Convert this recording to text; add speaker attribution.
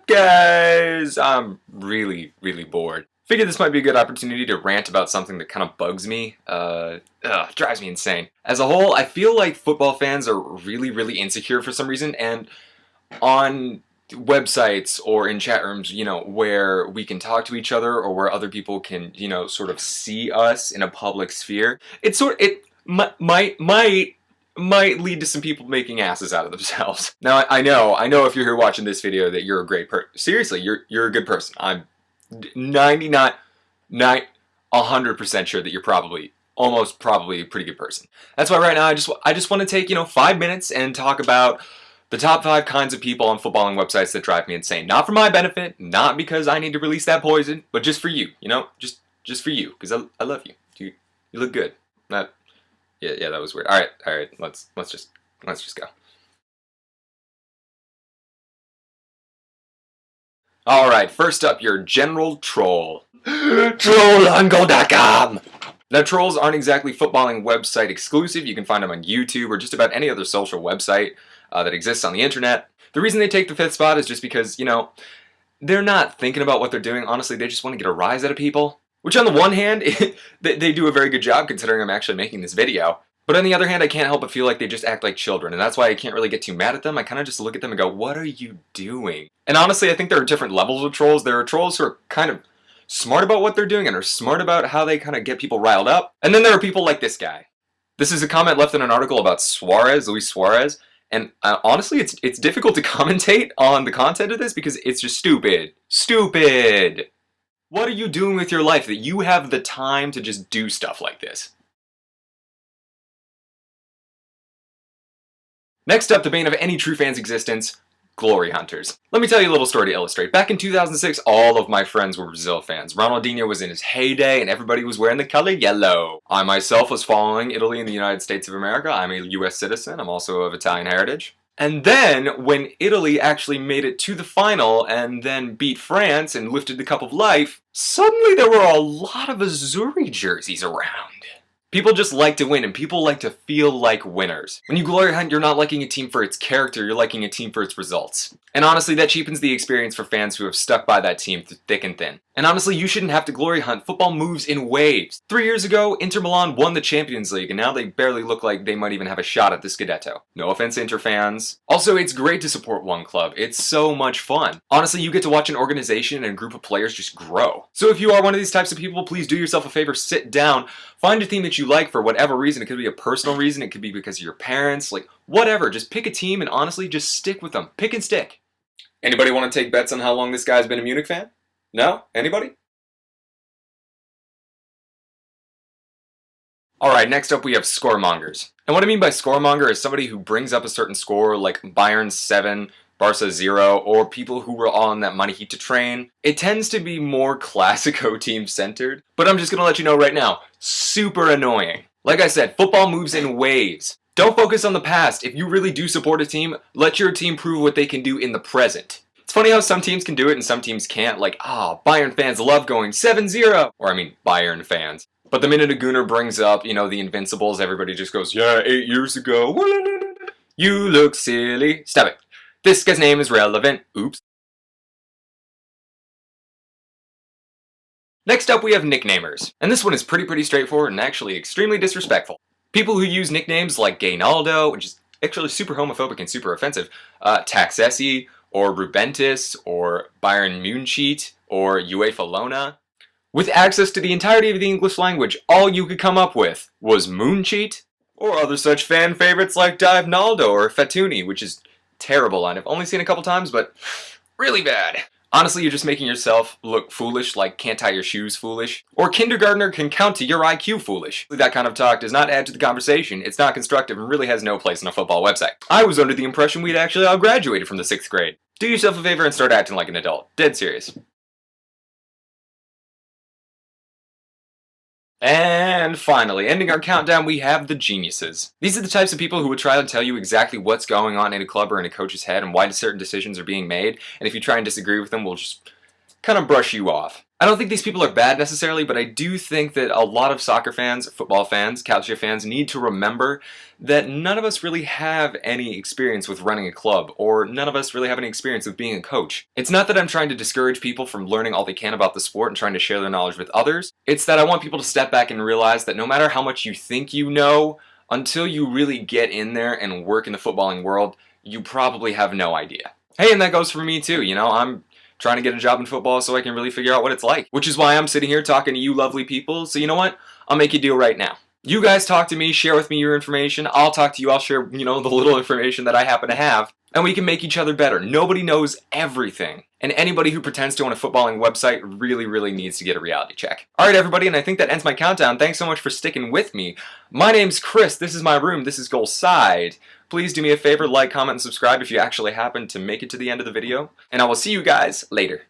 Speaker 1: Guys, I'm really bored. Figured this might be a good opportunity to rant about something that kind of bugs me. Drives me insane. As a whole, I feel like football fans are really insecure for some reason, and on websites or in chat rooms, where we can talk to each other or where other people can, sort of see us in a public sphere, it might lead to some people making asses out of themselves. Now, I know if you're here watching this video that you're a great person. Seriously, you're a good person. I'm 100% sure that you're probably a pretty good person. That's why right now I just want to take 5 minutes and talk about the top 5 kinds of people on footballing websites that drive me insane. Not for my benefit, not because I need to release that poison, but just for you. Just for you, because I love you. You look good. Yeah, that was weird. All right. Let's just go. All right. First up, your general troll. Trolluncle.com. Now, trolls aren't exactly footballing website exclusive. You can find them on YouTube or just about any other social website that exists on the internet. The reason they take the 5th spot is just because they're not thinking about what they're doing. Honestly, they just want to get a rise out of people. Which on the one hand, they do a very good job considering I'm actually making this video. But on the other hand, I can't help but feel like they just act like children. And that's why I can't really get too mad at them. I kind of just look at them and go, what are you doing? And honestly, I think there are different levels of trolls. There are trolls who are kind of smart about what they're doing and are smart about how they kind of get people riled up. And then there are people like this guy. This is a comment left in an article about Luis Suarez. And honestly, it's difficult to commentate on the content of this because it's just stupid. Stupid! What are you doing with your life that you have the time to just do stuff like this? Next up, the bane of any true fan's existence, glory hunters. Let me tell you a little story to illustrate. Back in 2006, all of my friends were Brazil fans. Ronaldinho was in his heyday and everybody was wearing the color yellow. I myself was following Italy and the United States of America. I'm a US citizen. I'm also of Italian heritage. And then, when Italy actually made it to the final and then beat France and lifted the Cup of Life, suddenly there were a lot of Azzurri jerseys around. People just like to win, and people like to feel like winners. When you glory hunt, you're not liking a team for its character, you're liking a team for its results. And honestly, that cheapens the experience for fans who have stuck by that team through thick and thin. And honestly, you shouldn't have to glory hunt. Football moves in waves. 3 years ago, Inter Milan won the Champions League, and now they barely look like they might even have a shot at the Scudetto. No offense, Inter fans. Also, it's great to support one club. It's so much fun. Honestly, you get to watch an organization and a group of players just grow. So if you are one of these types of people, please do yourself a favor, sit down, find a team that you like for whatever reason. It could be a personal reason, it could be because of your parents, like whatever. Just pick a team and honestly just stick with them. Pick and stick. Anybody want to take bets on how long this guy's been a Munich fan? No? Anybody? Alright, next up we have scoremongers. And what I mean by scoremonger is somebody who brings up a certain score like Bayern 7, Barca 0, or people who were on that Manihita train. It tends to be more Classico team centered, but I'm just gonna let you know right now, super annoying. Like I said, football moves in waves. Don't focus on the past. If you really do support a team, let your team prove what they can do in the present. It's funny how some teams can do it and some teams can't. Like, Bayern fans love going 7-0. Or I mean, Bayern fans. But the minute a Gooner brings up, the Invincibles, everybody just goes, yeah, 8 years ago. You look silly. Stop it. This guy's name is relevant. Oops. Next up we have nicknamers. And this one is pretty straightforward and actually extremely disrespectful. People who use nicknames like Gaynaldo, which is actually super homophobic and super offensive, Taxesi, or Rubentus, or Bayern Muncheat, or UEFA Lona. With access to the entirety of the English language, all you could come up with was Mooncheat, or other such fan favorites like Divenaldo or Fatuni, which is terrible and I've only seen a couple times, but really bad. Honestly, you're just making yourself look foolish, like can't tie your shoes foolish, or kindergartner can count to your IQ foolish. That kind of talk does not add to the conversation, it's not constructive, and really has no place on a football website. I was under the impression we'd actually all graduated from the 6th grade. Do yourself a favor and start acting like an adult. Dead serious. And finally, ending our countdown, we have the geniuses. These are the types of people who would try to tell you exactly what's going on in a club or in a coach's head and why certain decisions are being made, and if you try and disagree with them, will just kind of brush you off. I don't think these people are bad necessarily, but I do think that a lot of soccer fans, football fans, calcio fans need to remember that none of us really have any experience with running a club, or none of us really have any experience with being a coach. It's not that I'm trying to discourage people from learning all they can about the sport and trying to share their knowledge with others. It's that I want people to step back and realize that no matter how much you think you know, until you really get in there and work in the footballing world, you probably have no idea. Hey, and that goes for me too, you know, I'm trying to get a job in football so I can really figure out what it's like. Which is why I'm sitting here talking to you lovely people, so you know what? I'll make you a deal right now. You guys talk to me, share with me your information, I'll talk to you, I'll share, you know, the little information that I happen to have, and we can make each other better. Nobody knows everything. And anybody who pretends to own a footballing website really needs to get a reality check. Alright everybody, and I think that ends my countdown. Thanks so much for sticking with me. My name's Chris, this is my room, this is Goal Side. Please do me a favor, like, comment, and subscribe if you actually happen to make it to the end of the video. And I will see you guys later.